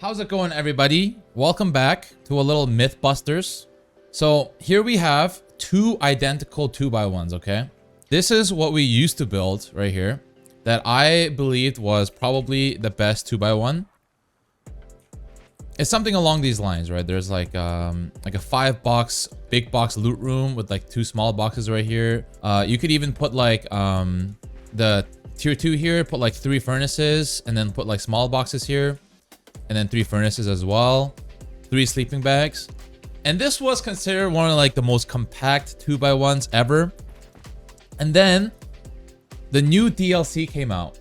How's it going, everybody? Welcome back to a little Mythbusters. So here we have two identical 2x1s, okay? This is what we used to build right here that I believed was probably the best 2x1. It's something along these lines, right? There's like a 5-box big box loot room with like 2 small boxes right here. You could even put like the tier 2 here, put like 3 furnaces, and then put like small boxes here, and then 3 furnaces as well, 3 sleeping bags. And this was considered one of like the most compact 2x1s ever. And then the new DLC came out,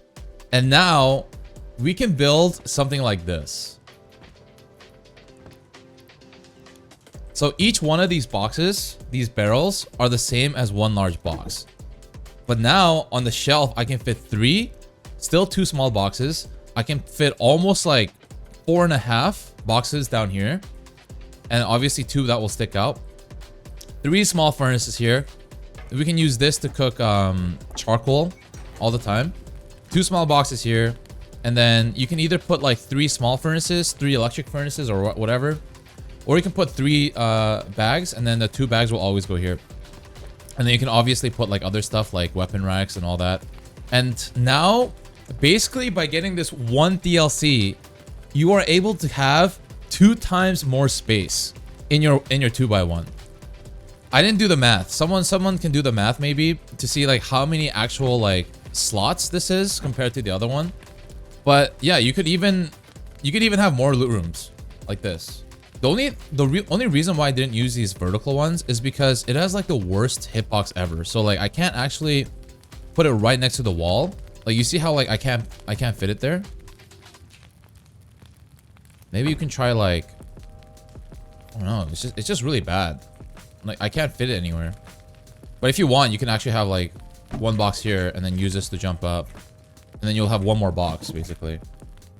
and now we can build something like this. So each one of these boxes, these barrels, are the same as one large box. But now on the shelf, I can fit 3, still 2 small boxes. I can fit almost like 4.5 boxes down here. And obviously 2 that will stick out. 3 small furnaces here. We can use this to cook charcoal all the time. 2 small boxes here. And then you can either put like 3 small furnaces, 3 electric furnaces, or whatever. Or you can put 3 bags, and then the 2 bags will always go here. And then you can obviously put like other stuff like weapon racks and all that. And now, basically by getting this one DLC, you are able to have 2 times more space in your 2x1. I didn't do the math. Someone can do the math maybe to see like how many actual like slots this is compared to the other one. But yeah, you could even have more loot rooms like this. The only reason why I didn't use these vertical ones is because it has like the worst hitbox ever. So like I can't actually put it right next to the wall. Like you see how like I can't fit it there. Maybe you can try like, I don't know, it's just really bad. Like I can't fit it anywhere. But if you want, you can actually have like 1 box here and then use this to jump up. And then you'll have 1 more box basically.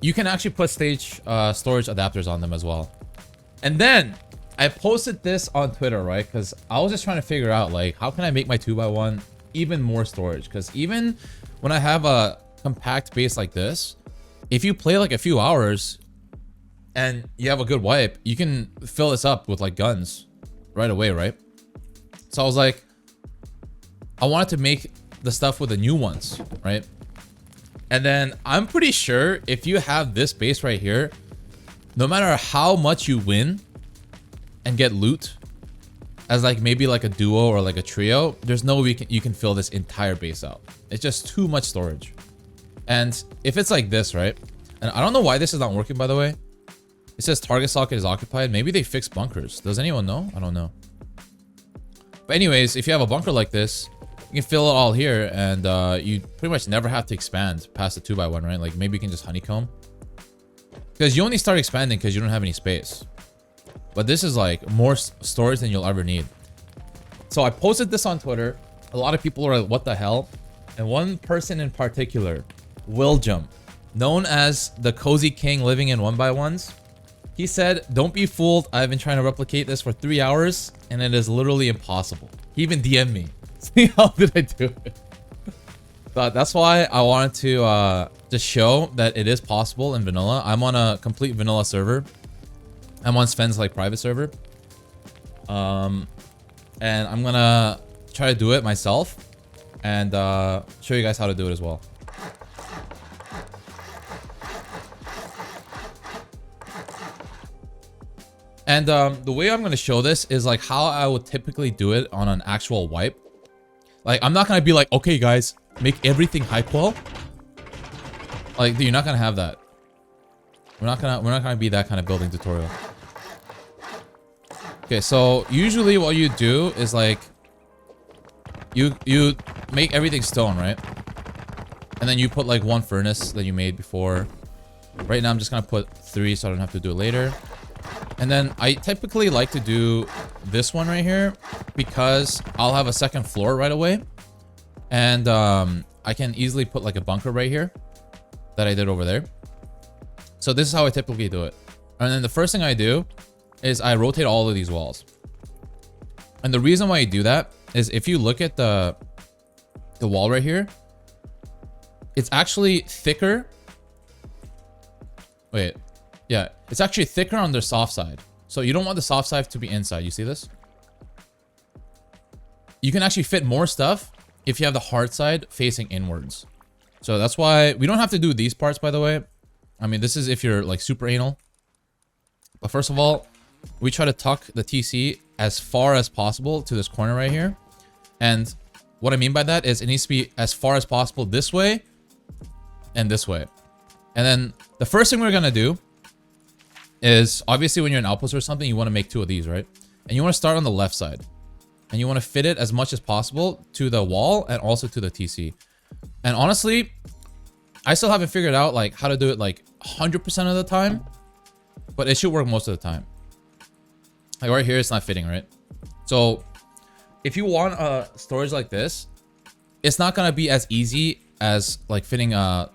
You can actually put storage adapters on them as well. And then I posted this on Twitter, right? Because I was just trying to figure out like how can I make my 2x1 even more storage? Because even when I have a compact base like this, if you play like a few hours and you have a good wipe, you can fill this up with like guns right away, right? So I was like, I wanted to make the stuff with the new ones, right? And then I'm pretty sure if you have this base right here, no matter how much you win and get loot as like maybe like a duo or like a trio, there's no way you can fill this entire base out. It's just too much storage. And if it's like this, right? And I don't know why this is not working, by the way. It says target socket is occupied. Maybe they fixed bunkers. Does anyone know? I don't know. But anyways, if you have a bunker like this, you can fill it all here, and you pretty much never have to expand past the 2x1, right? Like maybe you can just honeycomb. Because you only start expanding because you don't have any space. But this is like more storage than you'll ever need. So I posted this on Twitter. A lot of people are like, what the hell? And one person in particular, Willjump, known as the Cozy King living in 1x1s. He said, don't be fooled. I've been trying to replicate this for 3 hours and it is literally impossible. He even DM'd me. See, how did I do it? But that's why I wanted to just show that it is possible in vanilla. I'm on a complete vanilla server. I'm on Sven's like private server. And I'm gonna try to do it myself and show you guys how to do it as well. And the way I'm going to show this is like how I would typically do it on an actual wipe. Like I'm not going to be like, okay guys, make everything high qual. Like you're not going to have that. We're not going to be that kind of building tutorial. Okay, so usually what you do is like you make everything stone, right? And then you put like 1 furnace that you made before. Right now I'm just going to put 3 so I don't have to do it later. And then I typically like to do this one right here because I'll have a second floor right away. And I can easily put like a bunker right here that I did over there. So this is how I typically do it. And then the first thing I do is I rotate all of these walls. And the reason why you do that is if you look at the wall right here, it's actually thicker. Wait, Yeah, it's actually thicker on the soft side. So you don't want the soft side to be inside. You see this? You can actually fit more stuff if you have the hard side facing inwards. So that's why we don't have to do these parts, by the way. I mean, this is if you're like super anal. But first of all, we try to tuck the TC as far as possible to this corner right here. And what I mean by that is it needs to be as far as possible this way and this way. And then the first thing we're going to do is obviously when you're in outpost or something, you want to make 2 of these, right? And you want to start on the left side. And you want to fit it as much as possible to the wall and also to the TC. And honestly, I still haven't figured out like how to do it like 100% of the time, but it should work most of the time. Like right here, it's not fitting, right? So if you want a storage like this, it's not going to be as easy as like fitting the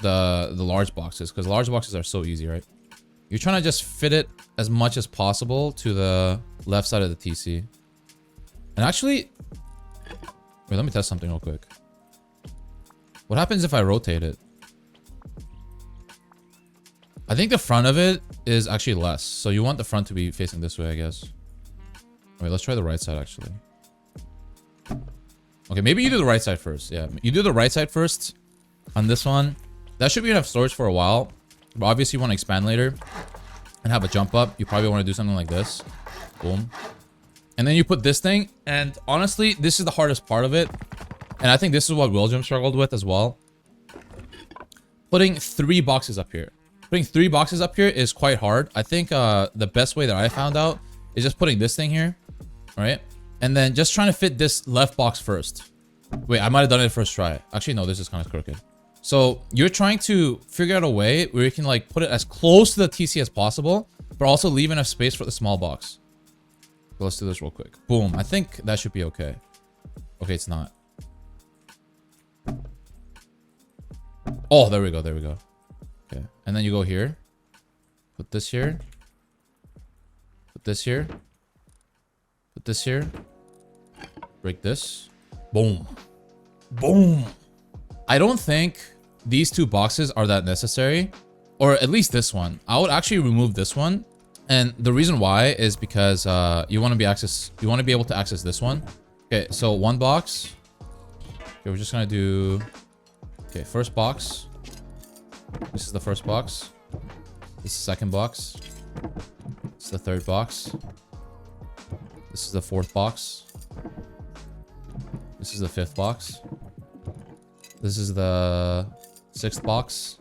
large boxes, because large boxes are so easy, right? You're trying to just fit it as much as possible to the left side of the TC. And actually, wait, let me test something real quick. What happens if I rotate it? I think the front of it is actually less. So you want the front to be facing this way, I guess. Wait, let's try the right side, actually. Okay, maybe you do the right side first. Yeah, you do the right side first on this one. That should be enough storage for a while. But obviously, you want to expand later and have a jump up. You probably want to do something like this. Boom. And then you put this thing. And honestly, this is the hardest part of it. And I think this is what hJune struggled with as well. Putting 3 boxes up here. Putting 3 boxes up here is quite hard. I think the best way that I found out is just putting this thing here. Right? And then just trying to fit this left box first. Wait, I might have done it first try. Actually, no, this is kind of crooked. So you're trying to figure out a way where you can like put it as close to the TC as possible, but also leave enough space for the small box. So let's do this real quick. Boom. I think that should be okay. Okay, it's not. Oh, there we go. There we go. Okay. And then you go here. Put this here. Put this here. Put this here. Break this. Boom. Boom. I don't think these 2 boxes are that necessary, or at least this one. I would actually remove this one, and the reason why is because you want to be able to access this one. Okay, so 1 box. Okay, we're just gonna do. Okay, first box. This is the first box. This is the second box. This is the third box. This is the 4th box. This is the 5th box. This is the 6th box.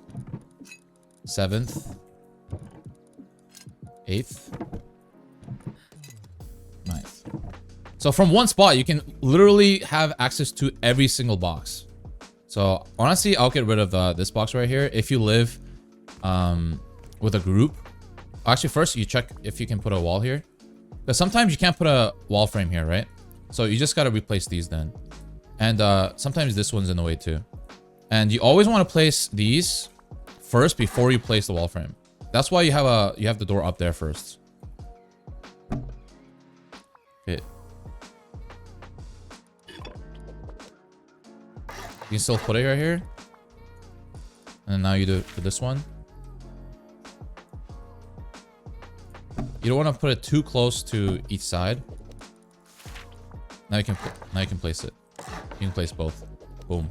7th. 8th. 9th. So from one spot, you can literally have access to every single box. So honestly, I'll get rid of this box right here. If you live with a group. Actually, first you check if you can put a wall here. Because sometimes you can't put a wall frame here, right? So you just got to replace these then. And sometimes this one's in the way too. And you always want to place these first before you place the wall frame. That's why you have the door up there first. Okay. You can still put it right here. And now you do it for this one. You don't want to put it too close to each side. Now you can place it. You can place both. Boom.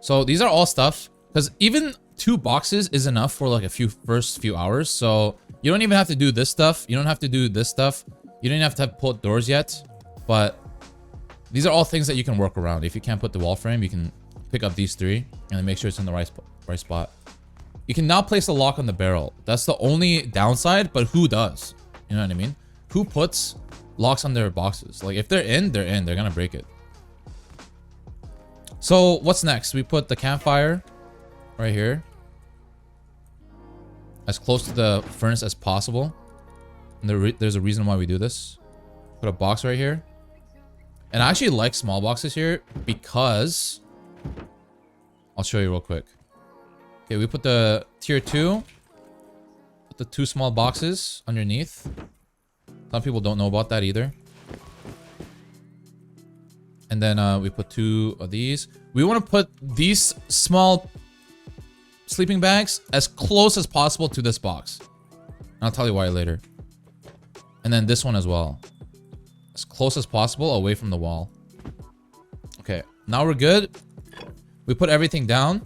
So these are all stuff, because even 2 boxes is enough for like first few hours. So you don't even have to do this stuff. You don't have to do this stuff. You don't even have to put doors yet. But these are all things that you can work around. If you can't put the wall frame, you can pick up these 3 and then make sure it's in the right spot. You can now place a lock on the barrel. That's the only downside, but who does? You know what I mean? Who puts locks on their boxes? Like if they're in, they're in. They're gonna break it. So what's next? We put the campfire right here, as close to the furnace as possible. And there's a reason why we do this. Put a box right here. And I actually like small boxes here because I'll show you real quick. Okay, we put the tier 2. Put the 2 small boxes underneath. Some people don't know about that either. And then we put 2 of these. We want to put these small sleeping bags as close as possible to this box. I'll tell you why later. And then this one as well. As close as possible away from the wall. Okay, now we're good. We put everything down.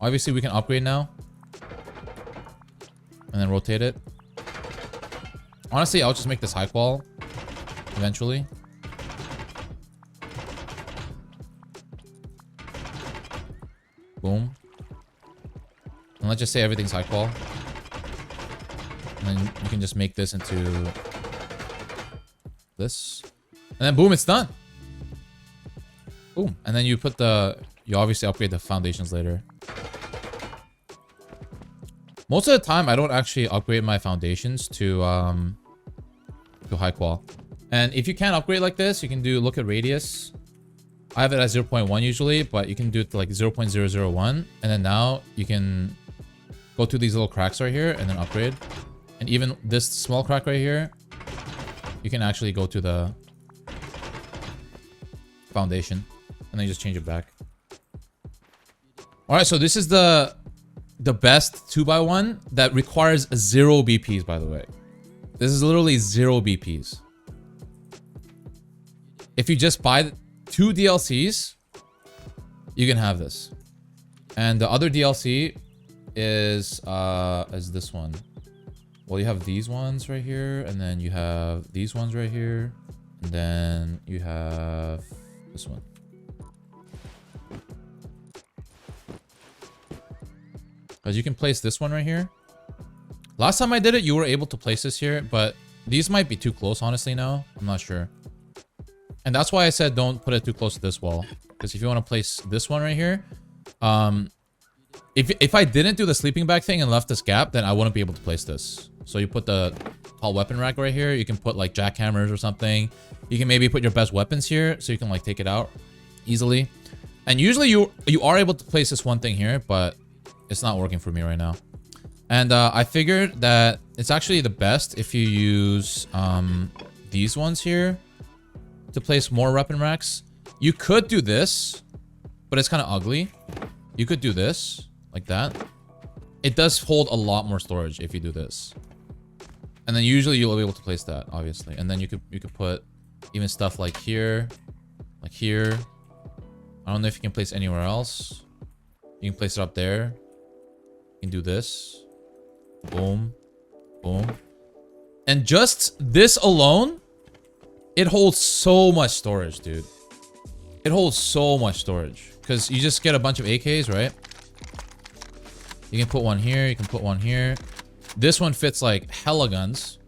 Obviously, we can upgrade now. And then rotate it. Honestly, I'll just make this high qual eventually. Boom. And let's just say everything's high qual. And then you can just make this into this. And then boom, it's done. Boom. And then you put the... You obviously upgrade the foundations later. Most of the time, I don't actually upgrade my foundations to high qual. And if you can't upgrade like this, you can do look at radius. I have it at 0.1 usually, but you can do it to like 0.001. And then now you can go to these little cracks right here and then upgrade. And even this small crack right here, you can actually go to the foundation and then you just change it back. All right, so this is the best 2x1 that requires 0 BPs, by the way. This is literally 0 BPs. If you just buy 2 DLCs, you can have this. And the other DLC is this one. Well, you have these ones right here, and then you have these ones right here, and then you have this one. Because you can place this one right here. Last time I did it, you were able to place this here, but these might be too close, honestly, now. I'm not sure. And that's why I said don't put it too close to this wall. Because if you want to place this one right here, if I didn't do the sleeping bag thing and left this gap, then I wouldn't be able to place this. So you put the tall weapon rack right here. You can put like jackhammers or something. You can maybe put your best weapons here so you can like take it out easily. And usually you are able to place this one thing here, but it's not working for me right now. And I figured that it's actually the best if you use these ones here to place more weapon racks. You could do this, but it's kind of ugly. You could do this like that. It does hold a lot more storage if you do this. And then usually you'll be able to place that, obviously. And then you could put even stuff like here, like here. I don't know if you can place anywhere else. You can place it up there. You can do this. Boom. Boom. And just this alone, it holds so much storage, dude. It holds so much storage. Because you just get a bunch of AKs, right? You can put one here. You can put one here. This one fits like hella guns.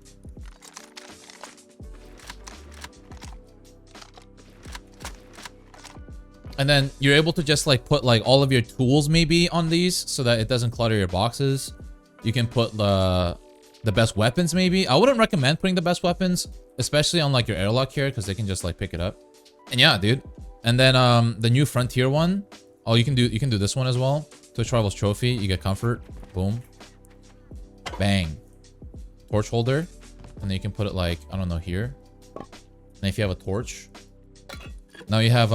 And then you're able to just like put like all of your tools maybe on these so that it doesn't clutter your boxes. You can put the best weapons maybe. I wouldn't recommend putting the best weapons, especially on like your airlock here, because they can just like pick it up. And yeah, dude. And then the new frontier one. Oh, you can do this one as well. Twitch Rivals trophy. You get comfort. Boom. Bang. Torch holder. And then you can put it like, I don't know, here. And if you have a torch, now you have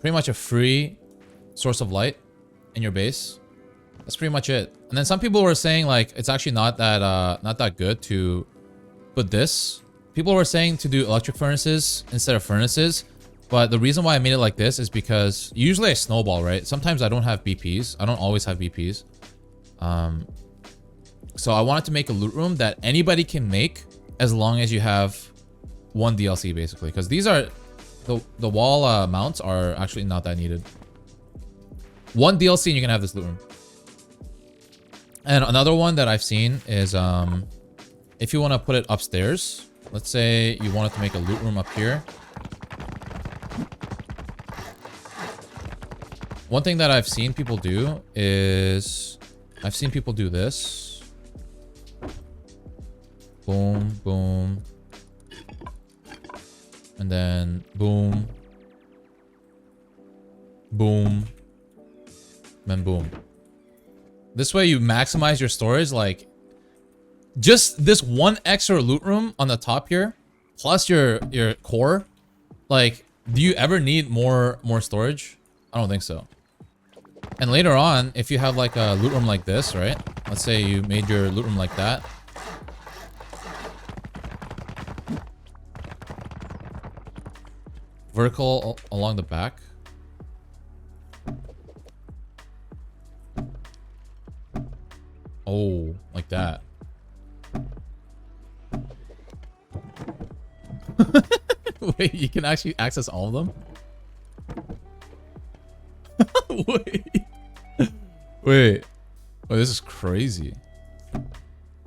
pretty much a free source of light in your base. That's pretty much it. And then some people were saying like it's actually not that good to put this. People were saying to do electric furnaces instead of furnaces. But the reason why I made it like this is because usually I snowball, right? Sometimes I don't have BPs. I don't always have BPs. So I wanted to make a loot room that anybody can make as long as you have one DLC basically. Because these are the wall mounts are actually not that needed. One DLC and you can have this loot room. And another one that I've seen is if you want to put it upstairs. Let's say you wanted to make a loot room up here. One thing that I've seen people do is I've seen people do this. Boom, boom. And then boom. Boom. Then boom. This way you maximize your storage. Like just this one extra loot room on the top here, plus your core. Like, do you ever need more storage? I don't think so. And later on, if you have like a loot room like this, right? Let's say you made your loot room like that. Vertical along the back. Oh, like that. Wait, you can actually access all of them? Wait. Wait. Oh, this is crazy.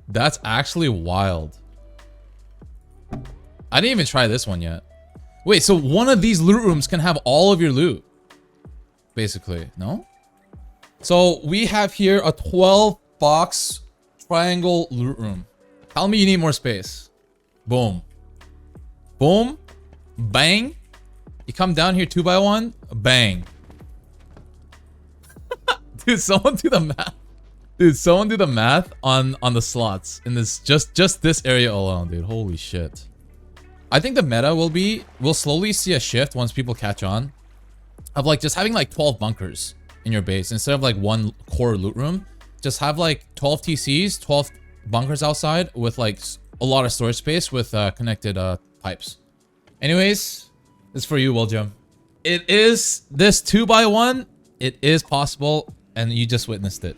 That's actually wild. I didn't even try this one yet. Wait, so one of these loot rooms can have all of your loot. Basically, no? So we have here a 12 box triangle loot room. Tell me you need more space. Boom. Boom. Bang. You come down here 2x1. Bang. Dude, someone do the math. Dude, someone do the math on the slots in this just this area alone, dude. Holy shit. I think the meta we'll slowly see a shift once people catch on of like just having like 12 bunkers in your base instead of like one core loot room. Just have like 12 TCs, 12 bunkers outside with like a lot of storage space with connected pipes. Anyways, this is for you, hJune. It is this 2x1. It is possible, and you just witnessed it.